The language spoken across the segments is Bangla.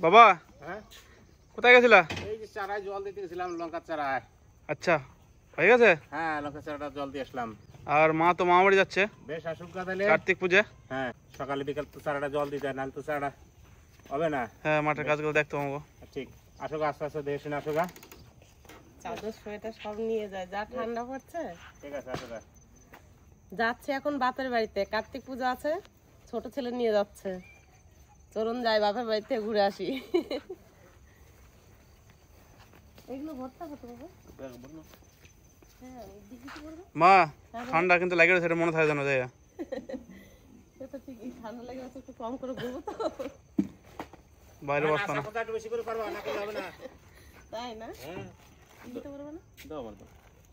বাবা হ্যাঁ কোথায় গেছিলা? এই যে চারায় জল দিতে গেছিলাম, লঙ্কার চারায়। আচ্ছা হয়ে গেছে? হ্যাঁ লঙ্কার চারাটা জল দিয়ে আসলাম। আর মা তো মামা বাড়ি যাচ্ছে বেশ আসুক তাহলে, কার্তিক পূজা। হ্যাঁ সকালে বিকাল তো চারাটা জল দিতে হয়, নাহলে তো চারাটা হবে না। হ্যাঁ মাঠের কাজগুলো দেখতে পাবো। ঠিক আসুক, আস্তে আস্তে দেখে শুনে আসুক। চাদর সোয়েটার সব নিয়ে যায়, যা ঠান্ডা পড়ছে। ঠিক আছে আসুক। যাচ্ছে এখন বাপের বাড়িতে, কার্তিক পূজা আছে, ছোট ছেলে নিয়ে যাচ্ছে। চলুন যাই বাপের বাড়িতে ঘুরে আসি। এগুলো ভর্তা কত বাবা? মা ঠান্ডা কিন্তু লাগে সেটা মনে থাকে জানো যায়। সেটা ঠিকই, ঠান্ডা লাগে একটু কম করে ঘুরবো তো। বাইরে বসতো না। একটু বেশি করে পারবা না, করলে হবে না। তাই না? হ্যাঁ দিতে পারবে না? দাও আমার তো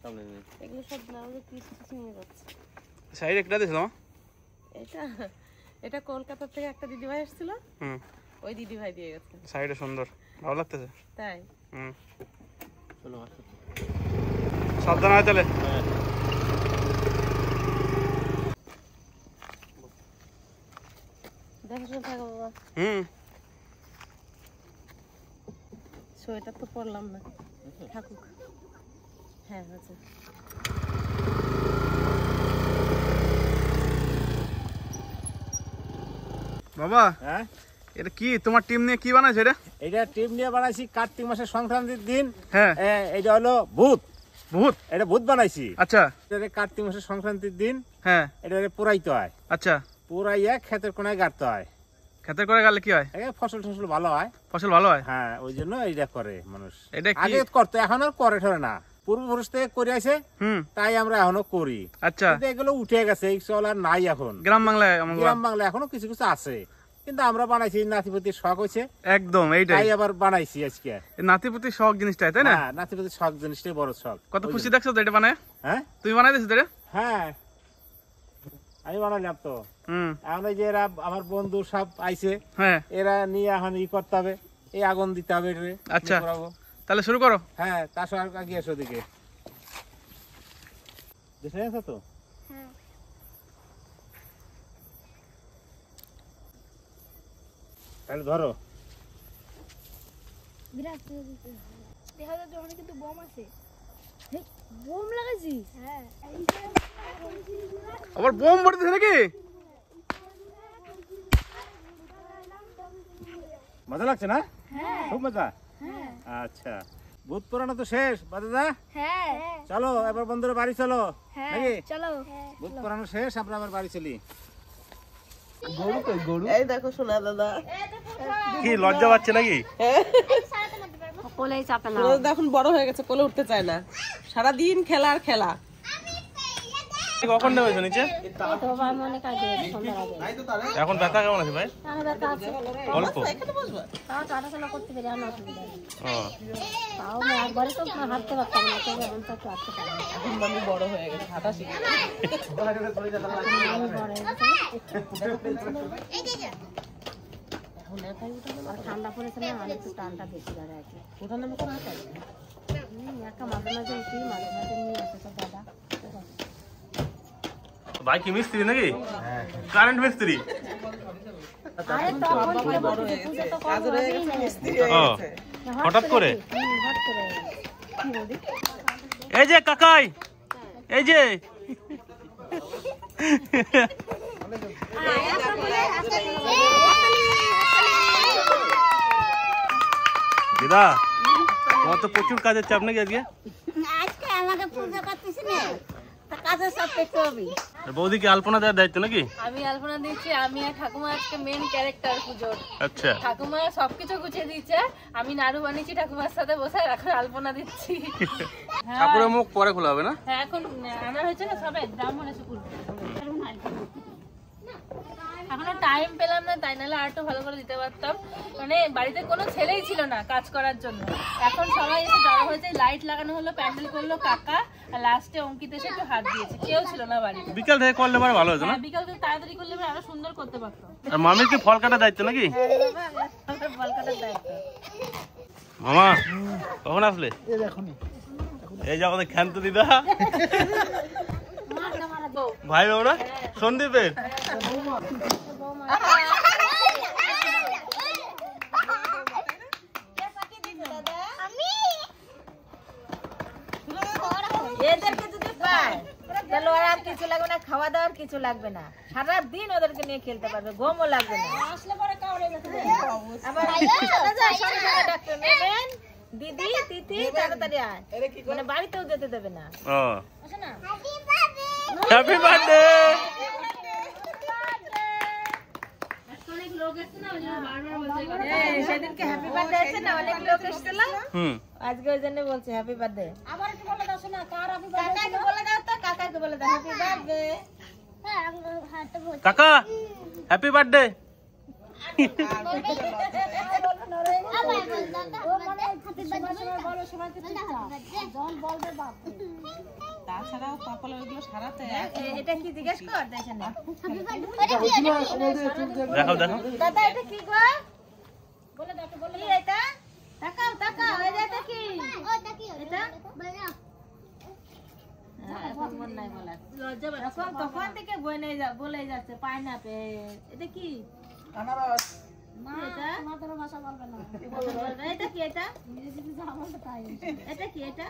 সামনে নিয়ে। এগুলো সব ব্লাউজে পিস পিস নিয়ে যাচ্ছে। সাইড একটা দিয়েছিল মা? এটা এটা কলকাতা থেকে একটা দিদিভাই এসেছিল, ওই দিদিভাই দিয়ে গেছে। সাইডে সুন্দর, ভালো লাগতেছে। তাই? চলো সাবধান হয় তাহলে। দেখাশোনা থাকো বাবা। সোয়েটার তো পরলাম না, থাকুক। হ্যাঁ আছে। বাবা হ্যাঁ এটা কি তোমার টিম নিয়ে কি বানাইছে এটা? এটা টিপ নিয়ে বানাইছি কার্তিক মাসের সংক্রান্তির দিন। হ্যাঁ এটা হলো ভূত। ভূত? এটা ভূত বানাইছি। আচ্ছা এটা কার্তিক মাসের সংক্রান্তির দিন। হ্যাঁ এটা পোড়াইতে হয়। আচ্ছা পোড়াইয়া ক্ষেতের কোনায় গাড়তে হয়। খেতে করে গেলে কি হয়? ফসল টসল ভালো হয়। ফসল ভালো হয়? হ্যাঁ ওই জন্য এইটা করে মানুষ। এটা কি আগে করতো, এখন আর করে ঠরে না। পূর্বপুরুষ থেকে করে আছে, তাই আমরা এখনো করি। আচ্ছা কিন্তু এগুলো উঠে গেছে, এই চল আর নাই এখন। গ্রাম বাংলায় গ্রাম বাংলা এখনো কিছু কিছু আছে, কিন্তু আমরা বানাইছি, নাতিপতির শখ হয়েছে একদম এইটাই, তাই আবার বানাইছি আজকে। নাতিপতি শখ জিনিসটাই তাই না? হ্যাঁ নাতিপতির শখ জিনিসটাই বড় শখ। কত খুশি দেখছো তো এটা বানায়? হ্যাঁ তুমি বানাই দিছো এটা? হ্যাঁ আমি বানাইলাম তো। এখন এই যে এরা আমার বন্ধু সব আইছে, হ্যাঁ এরা নিয়ে এখন ই করতে হবে, এই আগুন দিতে হবে। আচ্ছা তাহলে শুরু করো। হ্যাঁ তার সঙ্গে আগে এসো দিকে দেখে গেছো তো। তাহলে ধরো। কিন্তু বোম আছে, বোম লাগাইছি। হ্যাঁ আবার বোম পড়তেছে নাকি? মজা লাগছে না? খুব মজা। আচ্ছা ভূত পুরানো তো শেষ বাদাদা। হ্যাঁ চলো এবার বন্ধুরা বাড়ি চলো। নাকি চলো, ভূত পুরানো শেষ, আমরা আবার বাড়ি চলি। এই দেখো সোনা দাদা, কি লজ্জা পাচ্ছে নাকি? কোলেই চাপে না। সোনা দাদা এখন বড় হয়ে গেছে, কোলে উঠতে চায় না, সারাদিন খেলা আর খেলা। কখন নেমেছো নিচে? এখন ব্যথা কেমন আছে ভাই? অল্প? এখন আমি বড় হয়ে গেছে, হাঁটা শিখে ঠান্ডা পড়েছে না, আমি একটু টানটা বেশি ধরে আর কি। ওঠানো কোনো একটা মাঝে মাঝে উঠি, মাঝে মাঝে নিয়ে আসে তো দাদা। ভাই কি মিস্ত্রি নাকি? কারেন্ট মিস্ত্রি? হঠাৎ করে? এই যে কাকাই, এই যে দিদা তোমার তো প্রচুর কাজের চাপ নাকি আজকে? আজকে আমাকে পূজা করতেছি না, কাজের সব দেখতে হবে। বৌদিকে আলপনা দেওয়ার দায়িত্ব নাকি? আমি আলপনা দিচ্ছি, আমি আর ঠাকুমা আজকে মেন ক্যারেক্টার পুজোর। আচ্ছা ঠাকুমা সবকিছু গুছিয়ে দিচ্ছে, আমি নাড়ু বানিয়েছি ঠাকুমার সাথে বসে, এখন আলপনা দিচ্ছি। ঠাকুরের মুখ পরে খোলা হবে না? হ্যাঁ এখন আনা হয়েছে না, সবাই ব্রাহ্মণ এসে করবে। এখনো টাইম পেলাম না, তাই নাহলে আর একটু ভালো করে দিতে পারতাম। মানে বাড়িতে কোনো ছেলেই ছিল না কাজ করার জন্য, এখন সবাই এসে জড়ো হয়েছে, লাইট লাগানো হলো, প্যান্ডেল করলো কাকা, আর লাস্টে অঙ্কিত এসে একটু হাত দিয়েছে, কেউ ছিল না বাড়িতে। বিকাল থেকে করলে পরে ভালো হতো না? বিকাল থেকে তাড়াতাড়ি করলে আরো সুন্দর করতে পারতাম। আর মামির কি ফল কাটার দায়িত্ব নাকি? ফল কাটার দায়িত্ব। মামা কখন আসলে? এই যে আমাদের ক্ষান্ত দিদা, ভাই বাবুরা সন্দীপের এদেরকে যদি পায় তাহলে ওর আর কিছু লাগবে না, খাওয়া দাওয়ার কিছু লাগবে না, সারা দিন ওদেরকে নিয়ে খেলতে পারবে, ঘুমও লাগবে না। আবার ডাক্তার নেবেন, দিদি তিথি তাড়াতাড়ি আয়, মানে বাড়িতেও যেতে দেবে না। Happy birthday. সেদিনকে হ্যাপি বার্থডে আছে না, অনেক লোক এসেছিল, আজকে ওই জন্য বলছে হ্যাপি বার্থডে। কাকাকে বলে দাও তো, কাকাকে বলে দাও হ্যাপি বার্থডে। কাকা হ্যাপি বার্থডে। তাছাড়াও কপালে ওইগুলো সারাতে এটা কি জিজ্ঞেস কর, দেখেন না দেখাও দেখাও দাদা এটা কি গো, বলে দাও, বলে কি এটা, তাকাও তাকাও, এটা কি, এটা তখন থেকে বলে যাচ্ছে পাইনাপেল, এটা কি আনারস, এটা কি, এটা এটা কি, এটা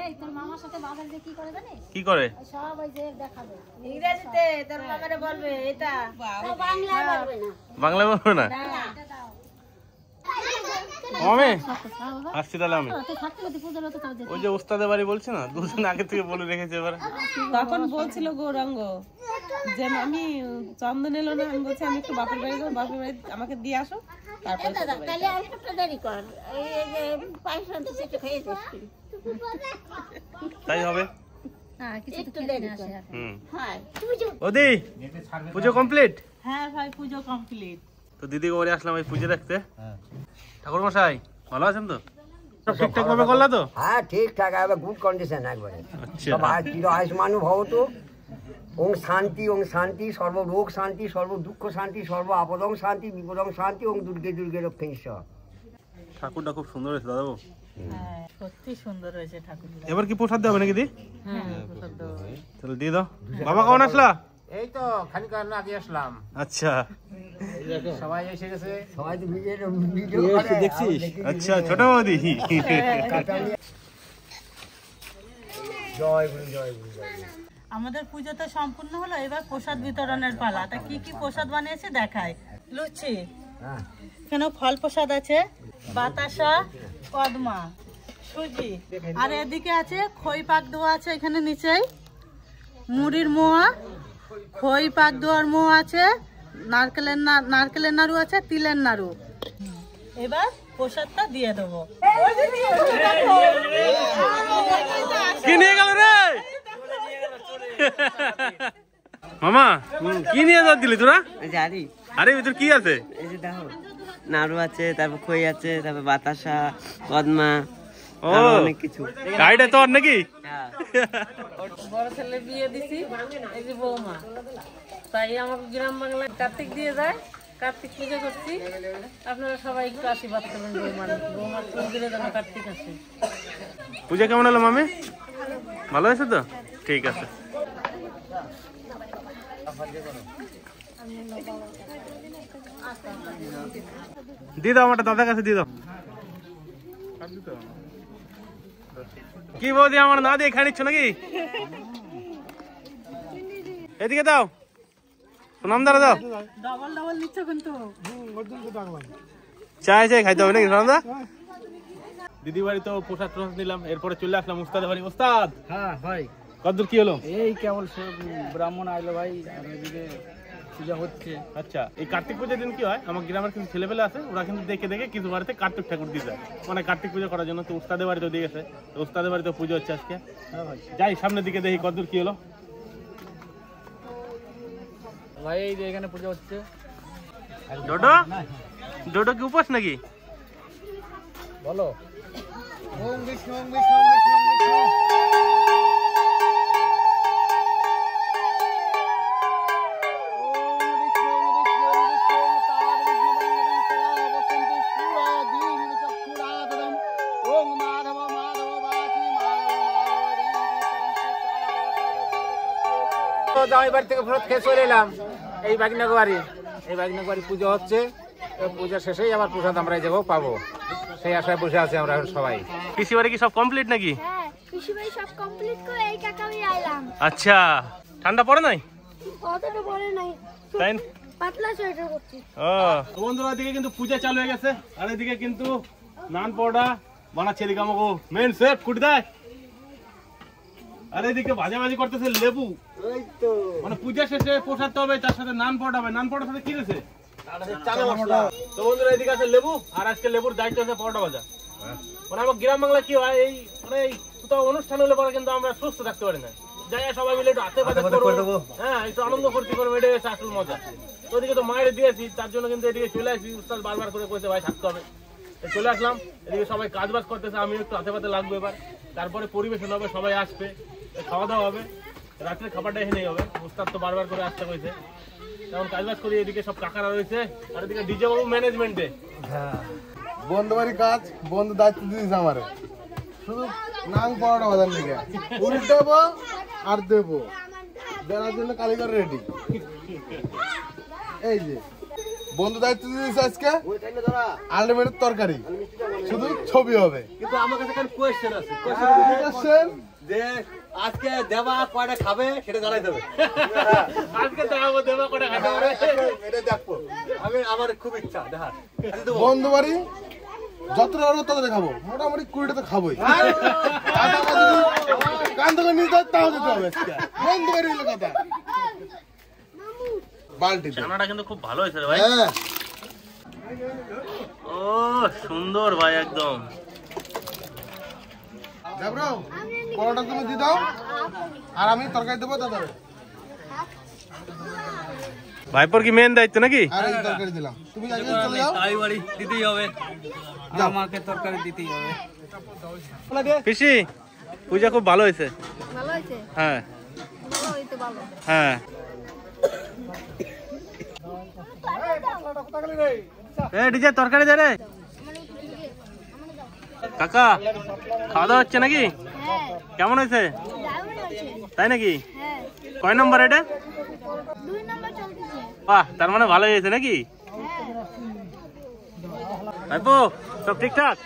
এই তোর মামার সাথে বাজার যে কি করে জানিস, কি করে সব ওই যে দেখাবে ইংরেজিতে, তোর মামারে বলবে এটা, বাংলায় বলবে না, বাংলায় বলবো না। মামে আসছি তাহলে আমি, ওই যে উস্তাদের বাড়ি বলছি না, দুদিন আগে থেকে বলে রেখেছে। এবার তখন বলছিল গৌরাঙ্গ যে আমি চন্দন এলো না, আমি বলছি আমি একটু বাপের বাড়ি যাবো, বাপের বাড়ি আমাকে দিয়ে আসো, তারপর তাহলে আর একটু দেরি কর, এই যে পায়েস আনতে একটু খেয়ে দিচ্ছি, তাই হবে। একটু দেরি কর। হ্যাঁ ওদি পুজো কমপ্লিট? হ্যাঁ ভাই পুজো কমপ্লিট। তো দিদি ঘরে আসলাম এই পুজো দেখতে। ঠাকুর মশাই ভালো আছেন তো? সব ঠিকঠাক ভাবে করলা তো? হ্যাঁ ঠিকঠাক, একবার গুড কন্ডিশন একবারে। আচ্ছা সব চির আয়ুষ্মানু ভবতু, ওং শান্তি ওং শান্তি, সর্বরোগ শান্তি, সর্ব দুঃখ শান্তি, সর্ব আপদং শান্তি, বিপদং শান্তি, ওং দুর্গে দুর্গে রক্ষে ঈশ্বর। ঠাকুরটা খুব সুন্দর হয়েছে দাদা। হ্যাঁ সত্যি সুন্দর হয়েছে ঠাকুরটা। এবার কি প্রসাদ দেবে নাকি দি? হ্যাঁ প্রসাদ দেবো। তাহলে দিয়ে দাও। বাবা কখন আসলা? এই তো খানিকক্ষণ আগে আসলাম। আচ্ছা সবাই এসে গেছে, সবাই তো ভিডিও করে দেখছিস? আচ্ছা ছোট বৌদি। জয় গুরু জয় গুরু জয়। আমাদের পুজো তো সম্পূর্ণ হলো, এবার প্রসাদ বিতরণের পালা। তা কি কি প্রসাদ বানিয়েছে দেখায়। লুচি, হ্যাঁ এখানে ফল প্রসাদ আছে, বাতাসা, কদমা, সুজি, আর এদিকে আছে খই পাক দেওয়া আছে, এখানে নিচেই মুড়ির মোয়া, খই পাক দেওয়ার মোয়া আছে, নারকেলের নাড়ু আছে, তিলের নাড়ু। এবার প্রসাদটা দিয়ে দেবো। কি নিয়ে গেল রে মামা? কি নিয়ে দিলি তোরা? জানি। আরে ভিতর কি আছে? এই যে দেখো নাড়ু আছে, তারপর খই আছে, তারপর বাতাসা, কদমা, ও অনেক কিছু। গাড়িটা তোর নাকি? বড় ছেলে বিয়ে দিছি, এই যে বৌমা, তাই আমাকে গ্রাম বাংলায় কার্তিক দিয়ে যায়, কার্তিক পুজো করছি। আপনারা সবাই একটু আশীর্বাদ করবেন বৌমার মন্দিরে যেন কার্তিক আসে। পূজা কেমন হলো মামি? ভালো হয়েছে তো? ঠিক আছে। দিয়ে দাও, আমারটা দাদার কাছে দিয়ে দাও। কি বৌদি আমার না দিয়ে খাই নিচ্ছ নাকি? এদিকে দাও, সুনাম দাঁড়া দাও। ডবল ডবল নিচ্ছ কিন্তু। চাই চাই খাইতে হবে নাকি সুনাম দা? দিদি বাড়ি তো প্রসাদ প্রসাদ নিলাম, এরপরে চলে আসলাম উস্তাদের বাড়ি। উস্তাদ হ্যাঁ ভাই কতদূর কি হলো? এই কেবল সব ব্রাহ্মণ আইলো ভাই, আর এদিকে পূজা হচ্ছে। আচ্ছা এই কার্তিক পূজার দিন কি হয়, আমার গ্রামের কিছু ছেলেপেলে আছে, ওরা কিন্তু দেখে দেখে কিছু বাড়িতে কার্তিক ঠাকুর দিয়ে যায়, মানে কার্তিক পুজো করার জন্য। তো উস্তাদের বাড়িতে দিয়ে গেছে, তো উস্তাদের বাড়িতে পুজো হচ্ছে আজকে। যাই সামনের দিকে দেখি কতদূর কি হলো। ভাই এই যে এখানে পূজা হচ্ছে। ডোডো ডোডো কি উপাস নাকি? বলো ওম বিষ্ণু ওম বিষ্ণু ওম বিষ্ণু ওম বিষ্ণু। জামাই বাড়ি থেকে ফেরত খেয়ে চলে এলাম এই বাগনাগো বাড়ি। এই বাগনাগো বাড়ি পুজো হচ্ছে, পূজা শেষেই আবার প্রসাদ আমরা এই জায়গাও পাবো, সেই আশায় বসে আছি আমরা সবাই। পিসি বাড়ি কি সব কমপ্লিট নাকি? পিসি ভাই সব কমপ্লিট করে এই কাকা আমি আইলাম। আচ্ছা, ঠান্ডা পড়ে নাই? অতটা পরে নাই, তাই পাতলা সোয়েটার করছি। ও বন্ধুরা, এদিকে কিন্তু পূজা চালু হয়ে গেছে, আর এদিকে কিন্তু নান পরোটা বানাচ্ছে এদিকে আমাকে মেন শেফ কুটি দেয়, আর এদিকে ভাজাভাজি করতেছে লেবু। মানে পূজা শেষে পোষাতে হবে, তার সাথে নান পরোটা হবে। নান পরোটার সাথে কি রয়েছে? তো বন্ধুরা, এদিকে আছে লেবু, আর আজকে লেবুর দায়িত্ব আছে পরোটা ভাজা। মানে আমার গ্রাম বাংলা কি হয়, এই মানে কোথাও অনুষ্ঠান হলে পরে কিন্তু আমরা সুস্থ থাকতে পারি না, যাই সবাই মিলে একটু হাতে পাতে করবো, হ্যাঁ একটু আনন্দ ফুর্তি করবো, এটাই হচ্ছে আসল মজা। তো ওদিকে তো মায়ের দিয়েছি, তার জন্য কিন্তু এদিকে চলে আসি। উস্তাদ বারবার করে কইছে ভাই থাকতে হবে, চলে আসলাম। এদিকে সবাই কাজ বাজ করতেছে, আমি একটু হাতে পাতে লাগবো এবার। তারপরে পরিবেশন হবে, সবাই আসবে, খাওয়া দাওয়া হবে, রাত্রে খাবারটা এখানেই হবে। উস্তাদ তো বারবার করে আসতে কইছে, তেমন কাজ বাজ করি। এদিকে সব কাকারা রয়েছে, আর এদিকে ডিজে বাবু ম্যানেজমেন্টে। বন্ধু বাড়ি কাজ, বন্ধু দায়িত্ব দিয়েছে আমারে, শুধু নাং পরোটা বাজার লেগে উল্টাবো আর দেবো, দেওয়ার জন্য কারিগর রেডি। এই যে বন্ধু দায়িত্ব দিয়েছে আজকে আলটিমেটের তরকারি, শুধু ছবি হবে। কিন্তু আমার কাছে একটা কোয়েশ্চেন আছে, কোয়েশ্চেন যে আজকে দেবা কয়টা খাবে সেটা জানাই দেবে। আজকে দেখাবো দেবা কয়টা খাবে এটা দেখবো, আমি আমার খুব ইচ্ছা দেখা। বন্ধু বাড়ি যতটা হলো ততটা খাবো, মোটামুটি 20টা তো খাবোই। কান থেকে নিতে তাও দিতে হবে। বন্ধু বাড়ি হলো কথা। বালতি চানাটা কিন্তু খুব ভালো হয়েছে রে ভাই। হ্যাঁ, ও সুন্দর ভাই একদম। দেবরো পরোটা তুমি দিয়ে দাও, আর আমি তরকারি দেবো দাদা। ভাইপোর কি মেন দায়িত্ব নাকি? আর এই তরকারি দিলাম, তুমি আগে চলে যাও। তাই বাড়ি দিতেই হবে, আমাকে তরকারি দিতেই হবে। পিসি, পূজা খুব ভালো হয়েছে। ভালো হয়েছে, হ্যাঁ ভালো হইতে ভালো। হ্যাঁ, ডিজে তরকারি দে রে কাকা। খাওয়া দাওয়া হচ্ছে নাকি? হ্যাঁ, কেমন হয়েছে? দারুণ হয়েছে। তাই নাকি? হ্যাঁ, কয় নম্বর এটা? 2 নম্বর চলতেছে। বাহ, তার মানে ভালো হয়েছে নাকি? ভাইপো সব ঠিকঠাক?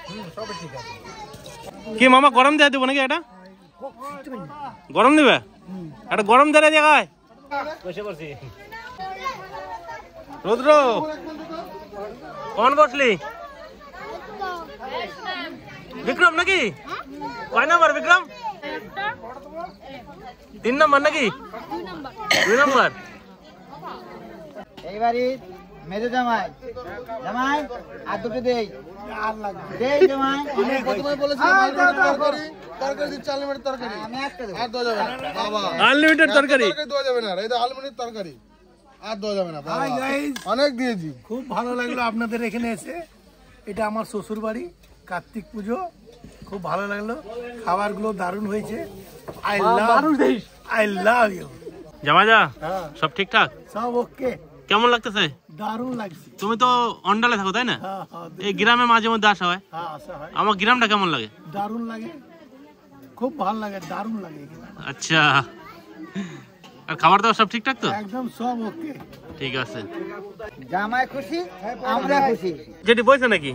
কি মামা গরম দিয়ে দেবো নাকি? এটা গরম দিবে? একটা গরম দেওয়ার জায়গায় বসে পড়ছি। রুদ্র কখন বসলি? বিক্রম নাকি? কয় নম্বর বিক্রম? 3 নম্বর নাকি? 2 নম্বর। এইবারই মেজো জামাই, জামাই আর দুটো দেই, আর লাগবে দেই জামাই। আমি প্রথমে বলেছিলাম তরকারি, তরকারি দিচ্ছি আনলিমিটেড তরকারি। আমি একটা দেব, আর দেওয়া যাবে না বাবা, আনলিমিটেড তরকারি দেওয়া যাবে না। এই তো আনলিমিটেড তরকারি, আর দেওয়া যাবে না বাবা, অনেক দিয়েছি। খুব ভালো লাগলো আপনাদের এখানে এসে। এটা আমার শ্বশুর বাড়ি, কার্তিক পুজো, খুব ভালো লাগলো। খাবারগুলো দারুণ হয়েছে। আই লাভ ইউ জামাইদা। সব ঠিকঠাক? সব ওকে। কেমন লাগতেছে? দারুণ লাগছে। তুমি তো অন্ডালে থাকো তাই না? হ্যাঁ হ্যাঁ, এই গ্রামে মাঝে মধ্যে আসা হয়। হ্যাঁ আসা হয়। আমার গ্রামটা কেমন লাগে? দারুণ লাগে, খুব ভালো লাগে, দারুণ লাগে এখানে। আচ্ছা, আর খাবার দাবার সব ঠিকঠাক তো? একদম সব ওকে। ঠিক আছে। জামাই খুশি, আমরা খুশি। যেটি বইছে নাকি?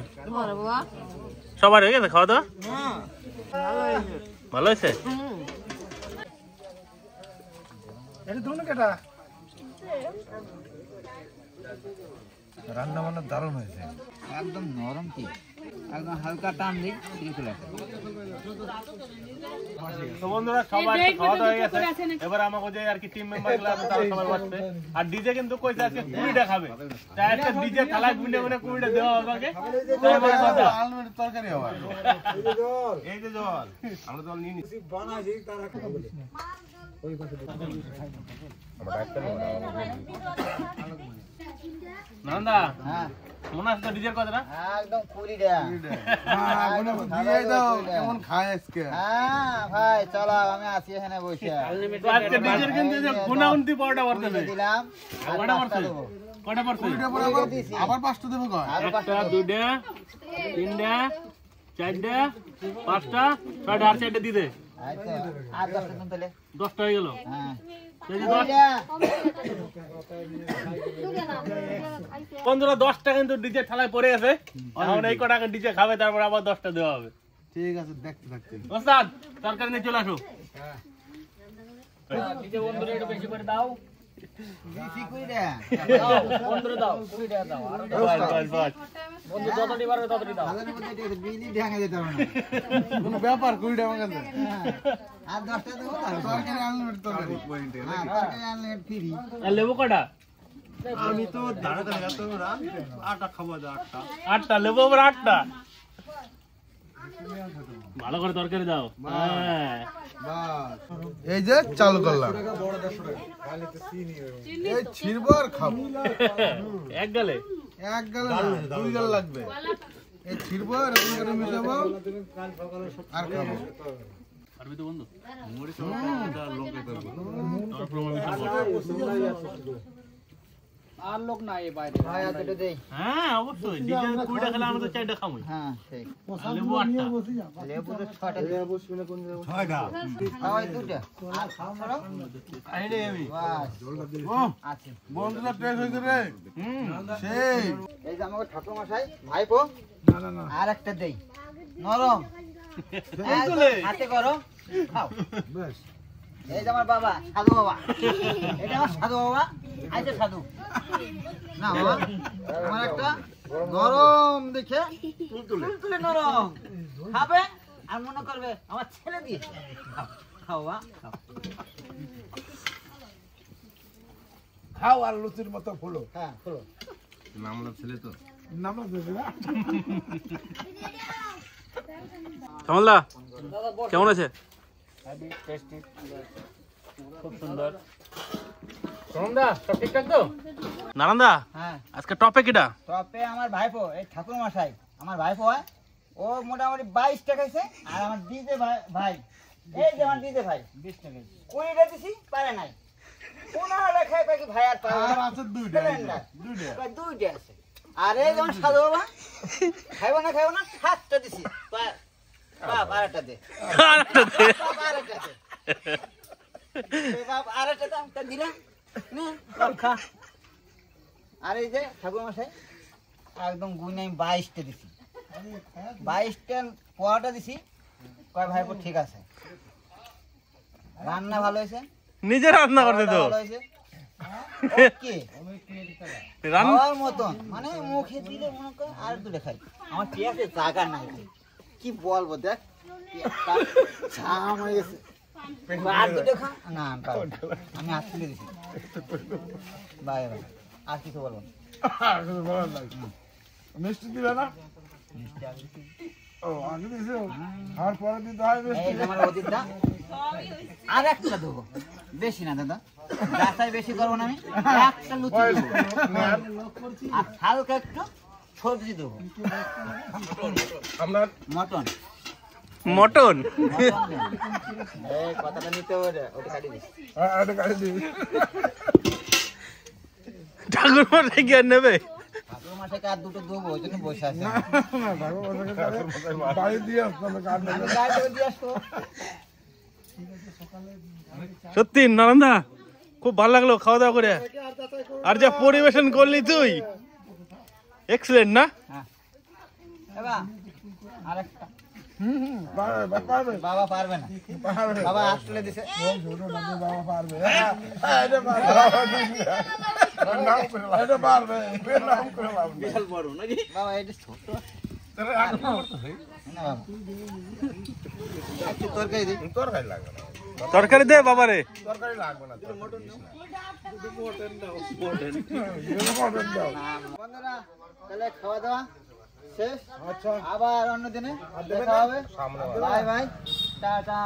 সবার হয়ে গেছে খাওয়া দাওয়া? ভালো হয়েছে? এটা ধরুন কেটা রান্না বান্না দারুণ হয়েছে, একদম নরম কি, একদম হালকা টান দিই চলে আসে। তো বন্ধুরা সবার খাওয়া দাওয়া হয়ে গেছে, এবার আমাকে যে আর কি টিম মেম্বার গুলো আছে তারা সবাই বসবে। আর ডিজে কিন্তু কইছে আজকে 20টা খাবে, তাই আজকে ডিজে থালায় গুনে গুনে 20টা দেওয়া হবে আগে। তাই বলে কথা আনলিমিটেড তরকারি হবে। এই যে জল আমরা জল নিয়ে নিছি বানাইছি তারা খাবে। ওই পাশে নন্দা। হ্যাঁ মনে আছে তো ডিজের কথাটা? একদম 20টা। হ্যাঁ গুনে দিয়ে দাও, কেমন খায় আজকে। হ্যাঁ ভাই চলো, আমি আসি এখানে বসে। তো আজকে ডিজের কিন্তু যে গুনাগুনতি পড়াটা করতেছে। দিলাম, কয়টা পড়ছে? কয়টা পড়ছে? আবার 5টা দেবো কয়? 1টা 2টা 3টা 4টা 5টা 6টা আর 4টা দিতে। আচ্ছা আর 10টা দিন তাহলে 10টা হয়ে গেল। হ্যাঁ বন্ধুরা 10টা কিন্তু ডিজে থালায় পড়ে আছে, এখন এই কটা ডিজে খাবে, তারপর আবার 10টা দেওয়া হবে। ঠিক আছে, দেখতে থাকতে। ওস্তাদ তরকারি নিয়ে চলে আসো। নিজে বন্ধুরা একটু বেশি করে দাও। বেশি করে দাও। বন্ধুরা দাও, 20 টাকা দাও। আর বাস বন্ধু যতটি পারবে ততটি দাও। তাহলে মধ্যে এটা বিলি ঢাকা দিতে হবে না। কোনো ব্যাপার 20 টাকা কাছে। আর 10 টাকা দেবো তাহলে। তরকারি আনলিমিটেড তরকারি। হ্যাঁ, তরকারি আনলিমিটেড ফ্রি। আর লেবু কটা? আমি তো দাঁড়াতে লাগাতে না, আটা খাবো, আটা। 8টা লেবু, আবার 8টা। ভালো করে তরকারি দাও। হ্যাঁ এই যে চালু করলাম, এই ছিড়বো আর খাবো। এক গালে এক গালে না, 2 গাল লাগবে। এই ছিড়বো, এরকম করে মিশাবো আর খাবো। পারবি তো বন্ধু? আর লোক নাই এই বাইরে। ভাই আর দুটো দেই। হ্যাঁ অবশ্যই। ডিজেল 20 টাকা খেলে আমরা তো 4টা খামই। হ্যাঁ সেই। লেবু 8টা। লেবু তো 6টা দেই। 6টা। খাওয়াই দুটো। আর খাও ছাড়াও। আইরে আমি। বাস। আছে। বন্ধুরা টেস্ট হয়েছে রে। সেই এই যে আমাকে ঠাকুর মশাই ভাইপো। না। আর একটা দেই। নরম। হাতে করো। খাও। বেশ। এই যে আমার বাবা, সাধু বাবা। এটা আমার সাধু বাবা। আইতে সাধু। না বাবা, আমার একটা নরম দেখে তুলতুলে নরম। খাবে আর মনে করবে আমার ছেলে দিয়েছে। খাও বাবা, খাও। খাও আর লুচির মতো ফুলো। হ্যাঁ, ফুলো। নামলা ছেলে তো। কামালদা কেমন আছে? খুব সুন্দর। সোমদা সব ঠিকঠাক তো? নারান্দা হ্যাঁ, আজকে টপে কিটা? তবে আমার ভাইপো, এই ঠাকুর মশাই আমার ভাইপো হয়। ও মোটামুটি 22 টাকা খাইছে। আর আমার দিতে ভাই, এই যে আমার দিতে ভাই 20 টাকা 20 টাকা দিছি, পারে নাই। 15 টাকা খাই পাকি ভাই আর পারে আর আছে 2টা। দুইটা আছে। আর এই যেমন সাধু বাবা খাইব না 7টা দিছি। বাপ আরেকটা দে। বাপ আরেকটা দে। বাপ আরেকটা দাম তা দিলাম। নে বাপ খা। আর এই যে ঠাকুর মশাই একদম গুনে আমি 22টা দিছি। 22টা পোয়াটা দিছি। কয় ভাইপো ঠিক আছে। রান্না ভালো হয়েছে। নিজে রান্না করতে তো। ভালো হয়েছে। ওকে। খাওয়ার মতন, মানে মুখে দিলে মনে করে আর দুটো খাই। আমার পেঁয়াজের জায়গা নাই, কি বলবো দেখ, ছাম হয়ে গেছে। আর দুটো খা না, আমি আর তুলে দিছি। বাইরে আর কিছু বলবো না। মিষ্টি দিবে না? ও আগে দিছো, আর পরে দিতে হয় মিষ্টি। এই যে আমার অদিতটা আর একটা দেবো, বেশি না দাদা, যাচাই বেশি করবো না আমি। একটা লুচি দেবো আর হালকা একটু সবজি দেবো। মটন মটন এই কথাটা নিতে হবে, ওটা কাটি দিস। ঠাকুর মশাই কি আর নেবে? ঠাকুর মশাইকে আর দুটো দেবো, ওই জন্য বসে আছে। সত্যি নারান্দা খুব ভালো লাগলো খাওয়া দাওয়া করে। আর যা পরিবেশন করলি তুই, এক্সেলেন্ট না? আরেকটা বাবা পারবে না, বাবা হাত তুলে দিছে। বাবা পারবে, বাবা এটা ছোট তরকারি দিই। তরকারি লাগবে না, তরকারি দে বাবারে। তরকারি লাগবে না। বন্ধুরা তাহলে খাওয়া দাওয়া শেষ। আচ্ছা, আবার অন্য দিনে দেখা হবে। Bye bye, tata.